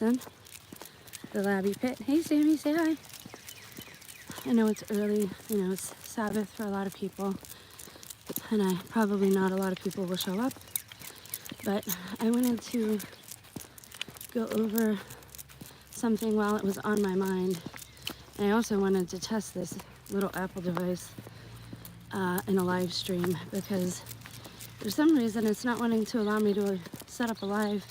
the Labby Pit. Hey Sammy, say hi. I know it's early, it's Sabbath for a lot of people, and probably not a lot of people will show up, but I wanted to go over something while it was on my mind. And I also wanted to test this little Apple device in a live stream, because for some reason it's not wanting to allow me to set up a live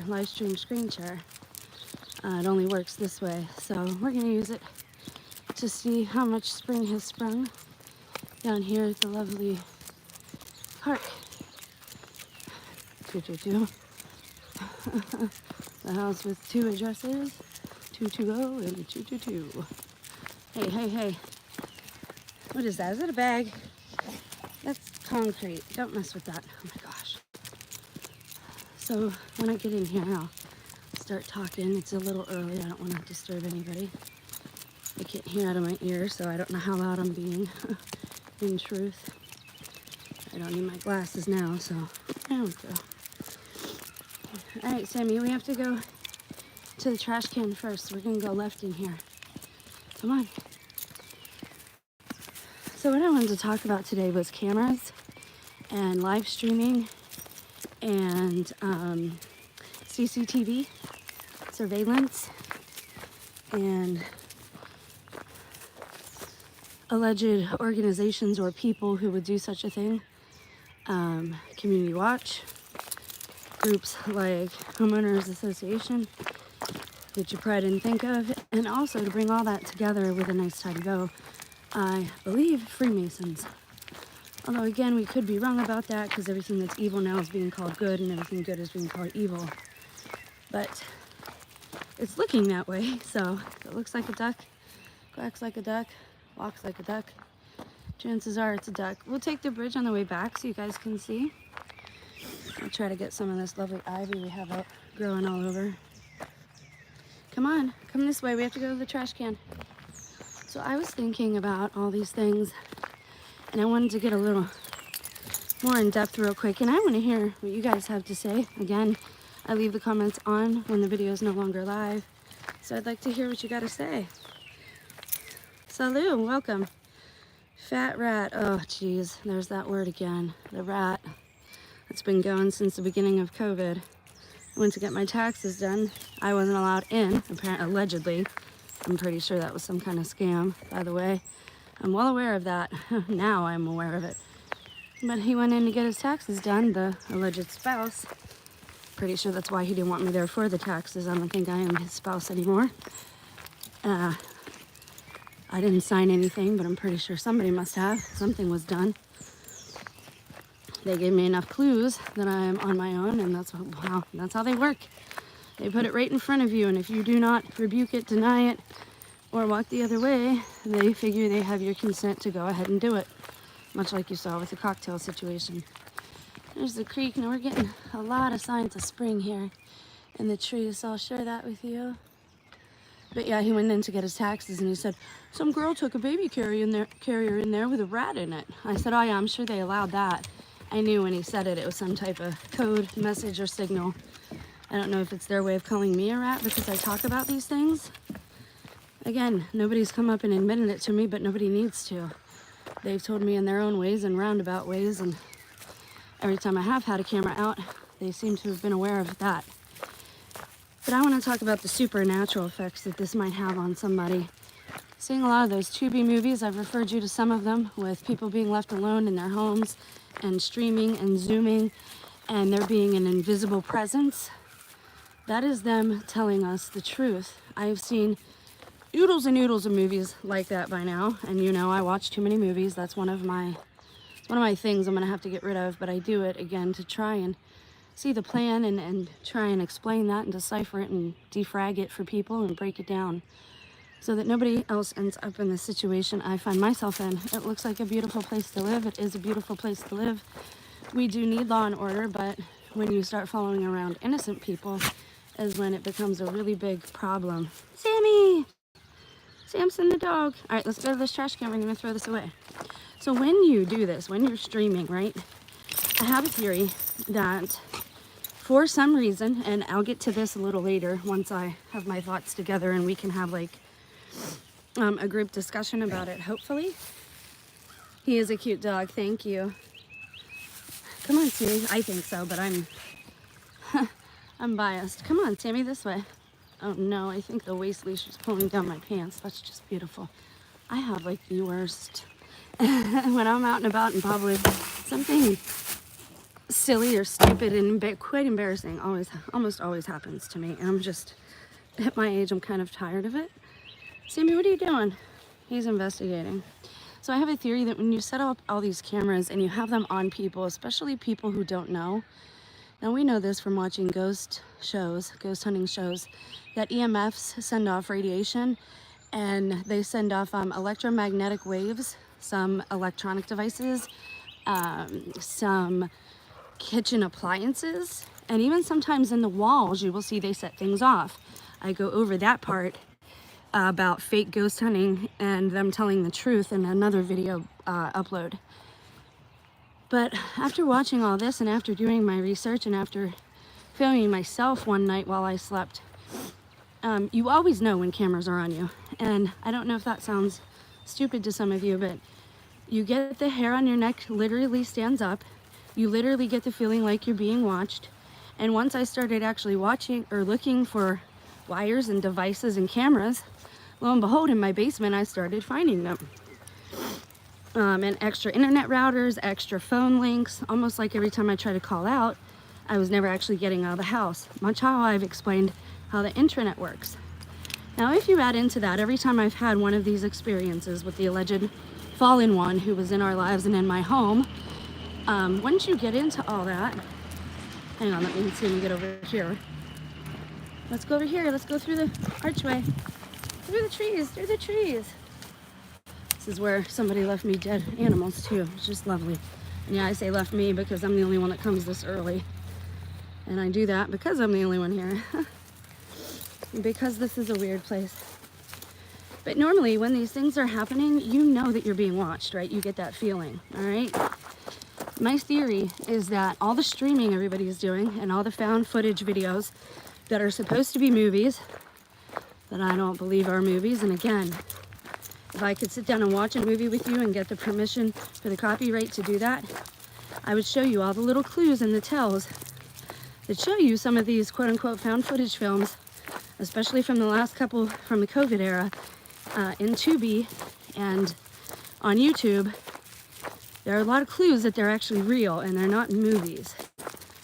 live stream screen share. It only works this way, so we're going to use it to see how much spring has sprung down here at the lovely park. 222. The house with 2 addresses, 220 and 222. Hey, hey, hey. What is that? Is that a bag? That's concrete. Don't mess with that. Oh my gosh. So when I get in here, I'll start talking. It's a little early. I don't want to disturb anybody. I can't hear out of my ear, so I don't know how loud I'm being. In truth, I don't need my glasses now, so there we go. All right, Sammy, we have to go to the trash can first. We're gonna go left in here. Come on. So what I wanted to talk about today was cameras and live streaming and CCTV surveillance and alleged organizations or people who would do such a thing. Community Watch, groups like Homeowners Association that you probably didn't think of, and also to bring all that together with a nice tidy bow, I believe Freemasons. Although again, we could be wrong about that, because everything that's evil now is being called good and everything good is being called evil. But it's looking that way, so if it looks like a duck, quacks like a duck, walks like a duck, chances are it's a duck. We'll take the bridge on the way back so you guys can see. I'll try to get some of this lovely ivy we have out growing all over. Come on, come this way. We have to go to the trash can. So I was thinking about all these things, and I wanted to get a little more in depth real quick, and I want to hear what you guys have to say. Again, I leave the comments on when the video is no longer live, so I'd like to hear what you got to say. Salut, welcome. Fat rat, oh geez, there's that word again, the rat. It's been going since the beginning of COVID. I went to get my taxes done. I wasn't allowed in, apparently, allegedly. I'm pretty sure that was some kind of scam, by the way. I'm well aware of that. Now I'm aware of it. But he went in to get his taxes done, the alleged spouse. Pretty sure that's why he didn't want me there for the taxes. I don't think I am his spouse anymore. I didn't sign anything, but I'm pretty sure somebody must have. Something was done. They gave me enough clues that I'm on my own, and that's how they work. They put it right in front of you, and if you do not rebuke it, deny it, or walk the other way, they figure they have your consent to go ahead and do it. Much like you saw with the cocktail situation. There's the creek. Now we're getting a lot of signs of spring here in the trees, so I'll share that with you. But yeah, he went in to get his taxes, and he said, some girl took a baby carrier in there with a rat in it. I said, oh yeah, I'm sure they allowed that. I knew when he said it, it was some type of code, message, or signal. I don't know if it's their way of calling me a rat because I talk about these things. Again, nobody's come up and admitted it to me, but nobody needs to. They've told me in their own ways and roundabout ways, and every time I have had a camera out, they seem to have been aware of that. But I want to talk about the supernatural effects that this might have on somebody. Seeing a lot of those Tubi movies, I've referred you to some of them, with people being left alone in their homes and streaming and zooming, and there being an invisible presence. That is them telling us the truth. I've seen oodles and oodles of movies like that by now, and I watch too many movies. That's one of my things I'm gonna have to get rid of, but I do it again to try and see the plan and try and explain that and decipher it and defrag it for people and break it down so that nobody else ends up in the situation I find myself in. It looks like a beautiful place to live. It is a beautiful place to live. We do need law and order, but when you start following around innocent people is when it becomes a really big problem. Sammy! Samson the dog. All right, let's go to this trash can. We're gonna throw this away. So when you do this, when you're streaming, right? I have a theory that for some reason, and I'll get to this a little later once I have my thoughts together and we can have like a group discussion about it, hopefully. He is a cute dog, thank you. Come on, Timmy. I think so, but I'm biased. Come on, Timmy, this way. Oh no, I think the waist leash is pulling down my pants. That's just beautiful. I have like the worst when I'm out and about in public, something silly or stupid and quite embarrassing almost always happens to me, and I'm just, at my age, I'm kind of tired of it. Sammy, what are you doing? He's investigating. So I have a theory that when you set up all these cameras and you have them on people, especially people who don't know, now we know this from watching ghost hunting shows, that EMFs send off radiation, and they send off electromagnetic waves, some electronic devices, some kitchen appliances, and even sometimes in the walls you will see they set things off. I go over that part about fake ghost hunting and them telling the truth in another video upload. But after watching all this and after doing my research and after filming myself one night while I slept, you always know when cameras are on you. And I don't know if that sounds stupid to some of you, but you get the hair on your neck literally stands up. You literally get the feeling like you're being watched. And once I started actually watching or looking for wires and devices and cameras, lo and behold, in my basement, I started finding them. And extra internet routers, extra phone links, almost like every time I try to call out, I was never actually getting out of the house. Much how I've explained how the internet works. Now, if you add into that, every time I've had one of these experiences with the alleged fallen one who was in our lives and in my home, once you get into all that, hang on, let me see me get over here. Let's go over here. Let's go through the archway. Through the trees. Through the trees. This is where somebody left me dead animals too. It's just lovely. And yeah, I say left me because I'm the only one that comes this early. And I do that because I'm the only one here. Because this is a weird place. But normally when these things are happening, you know that you're being watched, right? You get that feeling, all right? My theory is that all the streaming everybody is doing and all the found footage videos that are supposed to be movies, that I don't believe are movies, and again, if I could sit down and watch a movie with you and get the permission for the copyright to do that, I would show you all the little clues and the tells that show you some of these quote-unquote found footage films, especially from the last couple from the COVID era, in Tubi and on YouTube. There are a lot of clues that they're actually real and they're not movies.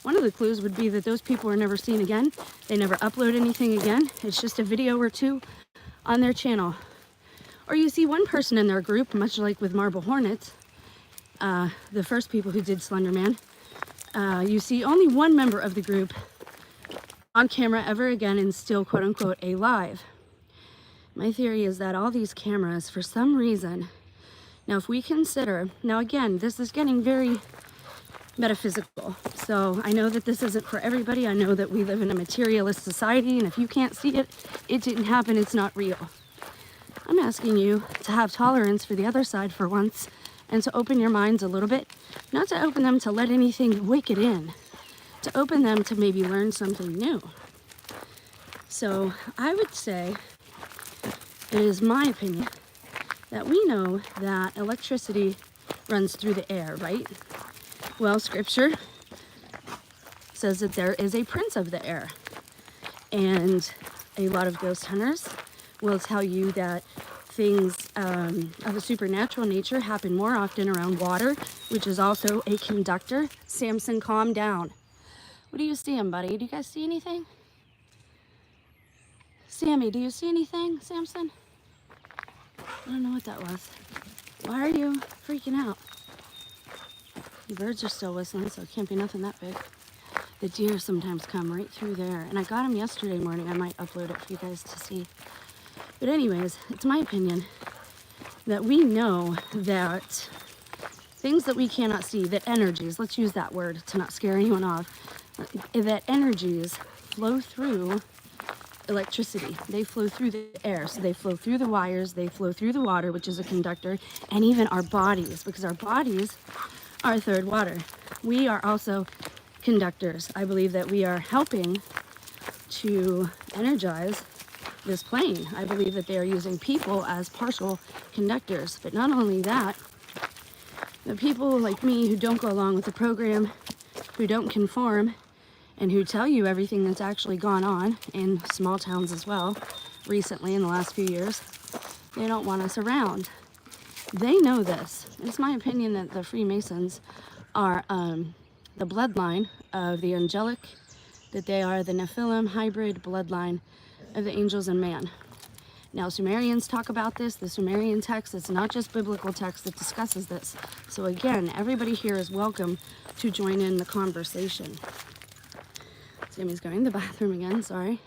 One of the clues would be that those people are never seen again. They never upload anything again. It's just a video or two on their channel. Or you see one person in their group, much like with Marble Hornets, the first people who did Slender Man, you see only one member of the group on camera ever again and still quote-unquote alive. My theory is that all these cameras, for some reason, now if we consider, now again, this is getting very metaphysical, so I know that this isn't for everybody. I know that we live in a materialist society, and if you can't see it, it didn't happen, it's not real. I'm asking you to have tolerance for the other side for once and to open your minds a little bit, not to open them to let anything wicked in, to open them to maybe learn something new. So I would say, it is my opinion, that we know that electricity runs through the air, right? Well, scripture says that there is a prince of the air. And a lot of ghost hunters will tell you that things of a supernatural nature happen more often around water, which is also a conductor. Samson, calm down. What do you see, buddy? Do you guys see anything? Sammy, do you see anything, Samson? I don't know what that was. Why are you freaking out? The birds are still whistling, so it can't be nothing that big. The deer sometimes come right through there, and I got them yesterday morning. I might upload it for you guys to see. But anyways, it's my opinion that we know that things that we cannot see, that energies, let's use that word to not scare anyone off, that energies flow through electricity. They flow through the air, so they flow through the wires, they flow through the water, which is a conductor, and even our bodies, because our bodies are third water. We are also conductors. I believe that we are helping to energize this plane. I believe that they are using people as partial conductors. But not only that, the people like me who don't go along with the program, who don't conform, and who tell you everything that's actually gone on in small towns as well, recently in the last few years, they don't want us around. They know this. It's my opinion that the Freemasons are the bloodline of the angelic, that they are the Nephilim hybrid bloodline of the angels and man. Now, Sumerians talk about this, the Sumerian text. It's not just biblical text that discusses this. So again, everybody here is welcome to join in the conversation. Sammy's going to the bathroom again, sorry.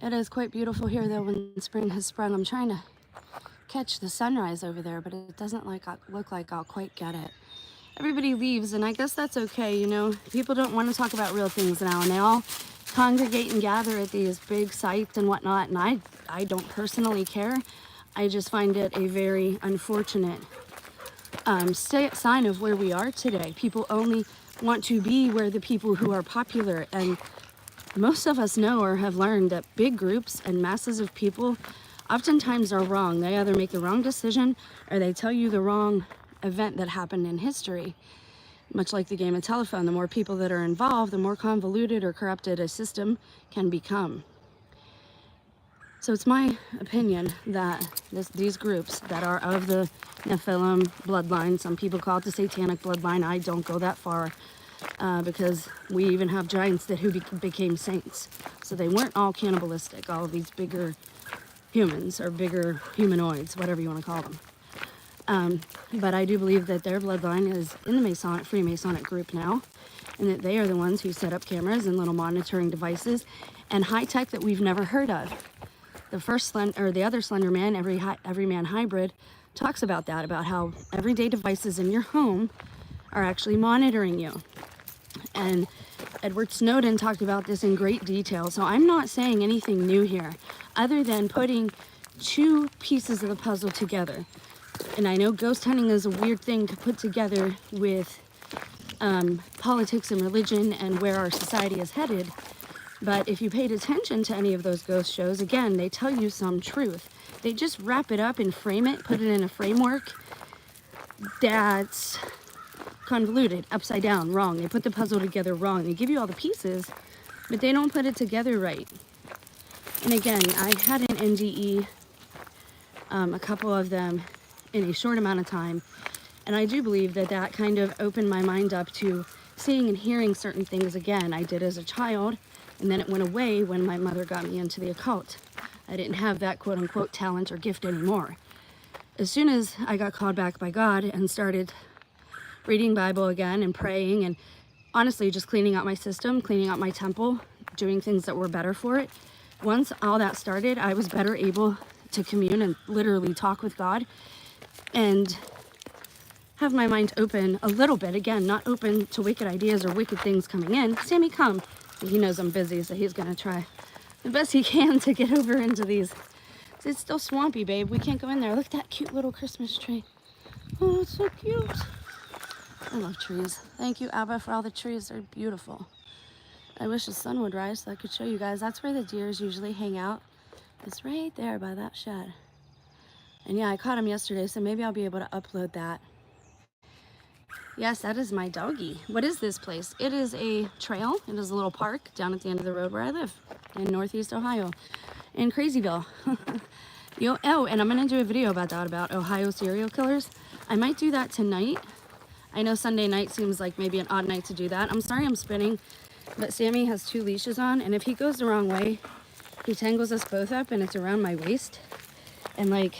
It is quite beautiful here though when spring has sprung. I'm trying to catch the sunrise over there, but it doesn't look like I'll quite get it. Everybody leaves, and I guess that's okay, you know. People don't want to talk about real things now, and they all congregate and gather at these big sites and whatnot, and I don't personally care. I just find it a very unfortunate sign of where we are today. People only want to be where the people who are popular, and most of us know or have learned that big groups and masses of people oftentimes are wrong. They either make the wrong decision or they tell you the wrong event that happened in history. Much like the game of telephone, the more people that are involved, the more convoluted or corrupted a system can become. So it's my opinion that these groups that are of the Nephilim bloodline, some people call it the satanic bloodline. I don't go that far because we even have giants who became saints. So they weren't all cannibalistic, all of these bigger humans or bigger humanoids, whatever you want to call them. But I do believe that their bloodline is in the Freemasonic group now, and that they are the ones who set up cameras and little monitoring devices and high tech that we've never heard of. The other Slender Man, every man hybrid, talks about that, about how everyday devices in your home are actually monitoring you. And Edward Snowden talked about this in great detail. So I'm not saying anything new here, other than putting two pieces of the puzzle together. And I know ghost hunting is a weird thing to put together with politics and religion and where our society is headed. But if you paid attention to any of those ghost shows, again, they tell you some truth. They just wrap it up and frame it, put it in a framework that's convoluted, upside down, wrong. They put the puzzle together wrong. They give you all the pieces, but they don't put it together right. And again, I had an NDE, a couple of them in a short amount of time, and I do believe that that kind of opened my mind up to seeing and hearing certain things again. I did as a child, and then it went away when my mother got me into the occult. I didn't have that quote-unquote talent or gift anymore. As soon as I got called back by God and started reading Bible again and praying and honestly just cleaning out my system, cleaning out my temple, doing things that were better for it, once all that started, I was better able to commune and literally talk with God and have my mind open a little bit. Again, not open to wicked ideas or wicked things coming in. Sammy, come. He knows I'm busy, so he's gonna try the best he can to get over into these. It's still swampy, babe. We can't go in there. Look at that cute little Christmas tree. Oh, it's so cute. I love trees. Thank you, Abba, for all the trees. They're beautiful. I wish the sun would rise so I could show you guys. That's where the deers usually hang out. It's right there by that shed. And yeah, I caught him yesterday, so maybe I'll be able to upload that. Yes, that is my doggie. What is this place? It is a trail. It is a little park down at the end of the road where I live in Northeast Ohio, in Crazyville. Oh, and I'm going to do a video about that, about Ohio serial killers. I might do that tonight. I know Sunday night seems like maybe an odd night to do that. I'm sorry I'm spinning, but Sammy has 2 leashes on, and if he goes the wrong way, he tangles us both up, and it's around my waist. And like,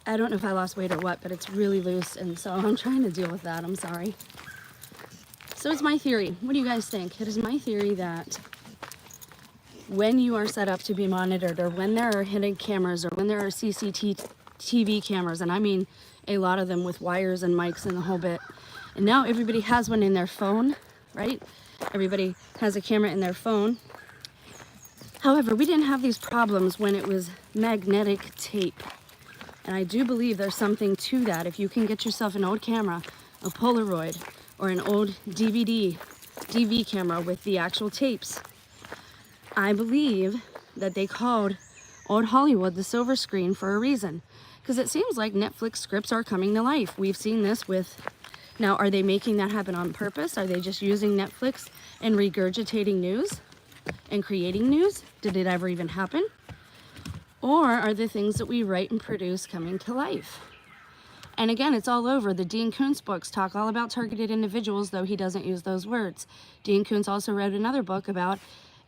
I don't know if I lost weight or what, but it's really loose, and so I'm trying to deal with that. I'm sorry. So it's my theory. What do you guys think? It is my theory that when you are set up to be monitored, or when there are hidden cameras, or when there are CCTV cameras, and I mean a lot of them with wires and mics and the whole bit, and now everybody has one in their phone, right? Everybody has a camera in their phone. However, we didn't have these problems when it was magnetic tape. And I do believe there's something to that. If you can get yourself an old camera, a Polaroid, or an old DVD DV camera with the actual tapes. I believe that they called old Hollywood the silver screen for a reason, because it seems like Netflix scripts are coming to life. We've seen this with, now are they making that happen on purpose? Are they just using Netflix and regurgitating news and creating news? Did it ever even happen? Or are the things that we write and produce coming to life? And again, it's all over. The Dean Koontz books talk all about targeted individuals, though he doesn't use those words. Dean Koontz also wrote another book about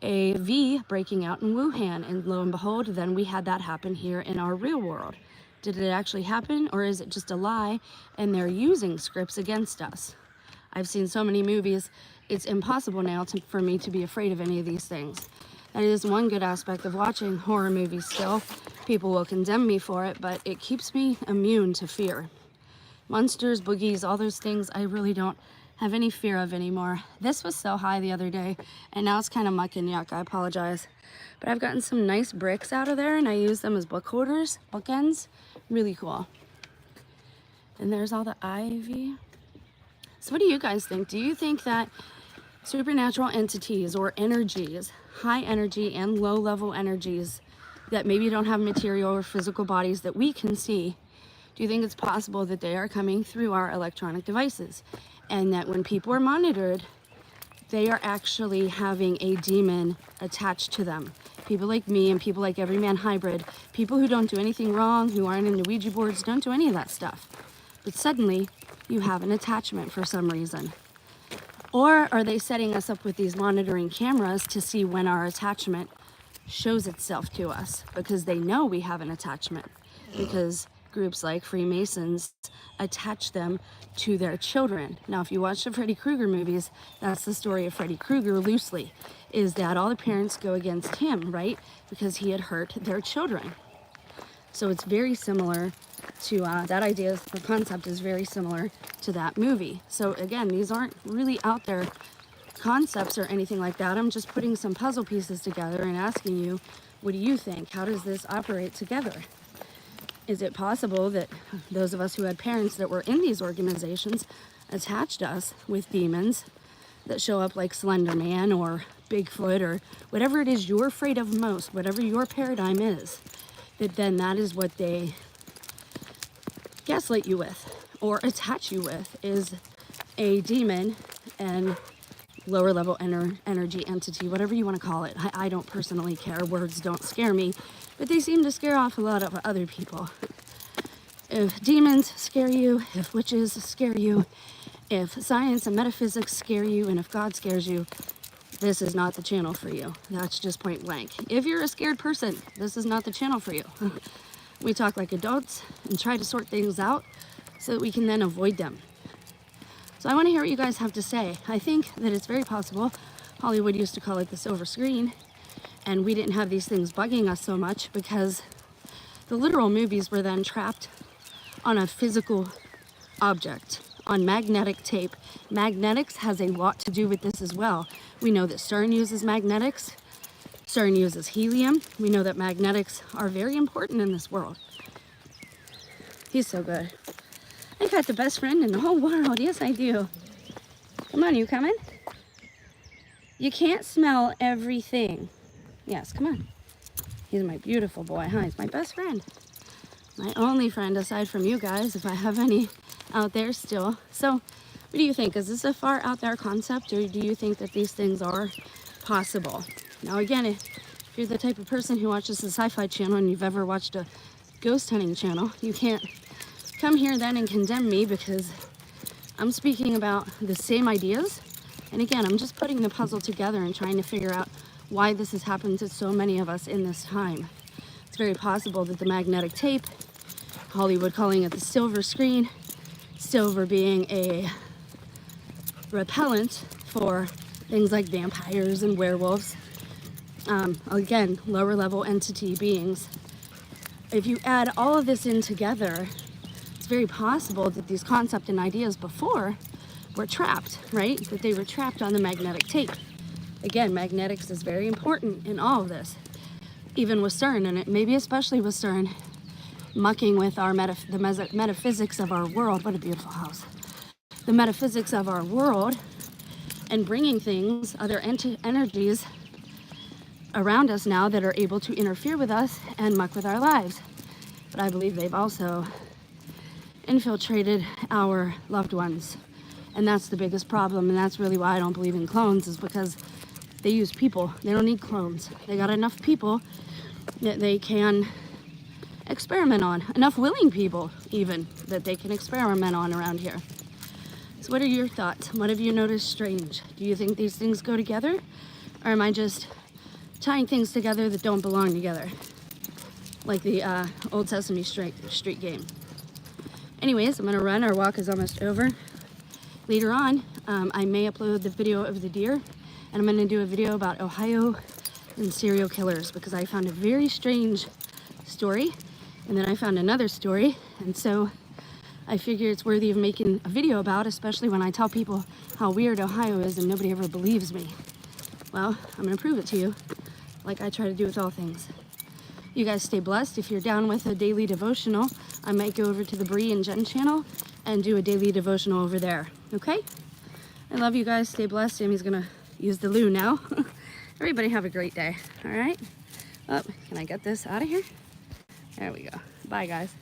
a V breaking out in Wuhan, and lo and behold, then we had that happen here in our real world. Did it actually happen, or is it just a lie and they're using scripts against us? I've seen so many movies, it's impossible now for me to be afraid of any of these things. That is one good aspect of watching horror movies still. People will condemn me for it, but it keeps me immune to fear. Monsters, boogies, all those things, I really don't have any fear of anymore. This was so high the other day, and now it's kind of muck and yuck. I apologize. But I've gotten some nice bricks out of there, and I use them as book holders, bookends. Really cool. And there's all the ivy. So what do you guys think? Do you think that supernatural entities or energies, high energy and low level energies that maybe don't have material or physical bodies that we can see, do you think it's possible that they are coming through our electronic devices, and that when people are monitored, they are actually having a demon attached to them? People like me and people like Everyman Hybrid, people who don't do anything wrong, who aren't into Ouija boards, don't do any of that stuff. But suddenly you have an attachment for some reason. Or are they setting us up with these monitoring cameras to see when our attachment shows itself to us? Because they know we have an attachment. Because groups like Freemasons attach them to their children. Now, if you watch the Freddy Krueger movies, that's the story of Freddy Krueger loosely, is that all the parents go against him, right? Because he had hurt their children. So it's very similar to that idea, the concept is very similar to that movie. So again, these aren't really out there concepts or anything like that. I'm just putting some puzzle pieces together and asking you, what do you think? How does this operate together? Is it possible that those of us who had parents that were in these organizations attached us with demons that show up like Slender Man or Bigfoot or whatever it is you're afraid of most, whatever your paradigm is, that then that is what they gaslight you with or attach you with, is a demon and lower level energy entity, whatever you want to call it. I don't personally care. Words don't scare me, but they seem to scare off a lot of other people. If demons scare you, if witches scare you, if science and metaphysics scare you, and if God scares you, this is not the channel for you. That's just point blank. If you're a scared person, this is not the channel for you. We talk like adults and try to sort things out so that we can then avoid them. So I want to hear what you guys have to say. I think that it's very possible. Hollywood used to call it the silver screen, and we didn't have these things bugging us so much because the literal movies were then trapped on a physical object, on magnetic tape. Magnetics has a lot to do with this as well. We know that CERN uses magnetics. CERN uses helium. We know that magnetics are very important in this world. He's so good. I got the best friend in the whole world. Yes, I do. Come on, you coming? You can't smell everything. Yes, come on. He's my beautiful boy, huh? He's my best friend. My only friend aside from you guys, if I have any out there still. So, what do you think? Is this a far out there concept, or do you think that these things are possible? Now, again, if you're the type of person who watches the Sci-Fi Channel and you've ever watched a ghost hunting channel, you can't come here then and condemn me, because I'm speaking about the same ideas. And again, I'm just putting the puzzle together and trying to figure out why this has happened to so many of us in this time. It's very possible that the magnetic tape, Hollywood calling it the silver screen, silver being a repellent for things like vampires and werewolves, again, lower level entity beings. If you add all of this in together, it's very possible that these concepts and ideas before were trapped, right? That they were trapped on the magnetic tape. Again, magnetics is very important in all of this, even with CERN, and maybe especially with CERN mucking with our metaphysics of our world. What a beautiful house. The metaphysics of our world, and bringing things, other energies around us now that are able to interfere with us and muck with our lives. But I believe they've also infiltrated our loved ones. And that's the biggest problem, and that's really why I don't believe in clones, is because they use people. They don't need clones. They got enough people that they can experiment on. Enough willing people, even, that they can experiment on around here. So what are your thoughts? What have you noticed strange? Do you think these things go together? Or am I just tying things together that don't belong together? Like the old Sesame Street game. Anyways, I'm gonna run. Our walk is almost over. Later on, I may upload the video of the deer, and I'm gonna do a video about Ohio and serial killers, because I found a very strange story, and then I found another story, and so I figure it's worthy of making a video about, especially when I tell people how weird Ohio is and nobody ever believes me. Well, I'm gonna prove it to you, like I try to do with all things. You guys stay blessed. If you're down with a daily devotional, I might go over to the Bree and Jen channel and do a daily devotional over there, okay? I love you guys. Stay blessed. Sammy's gonna use the loo now. Everybody have a great day, all right? Oh, can I get this out of here? There we go. Bye, guys.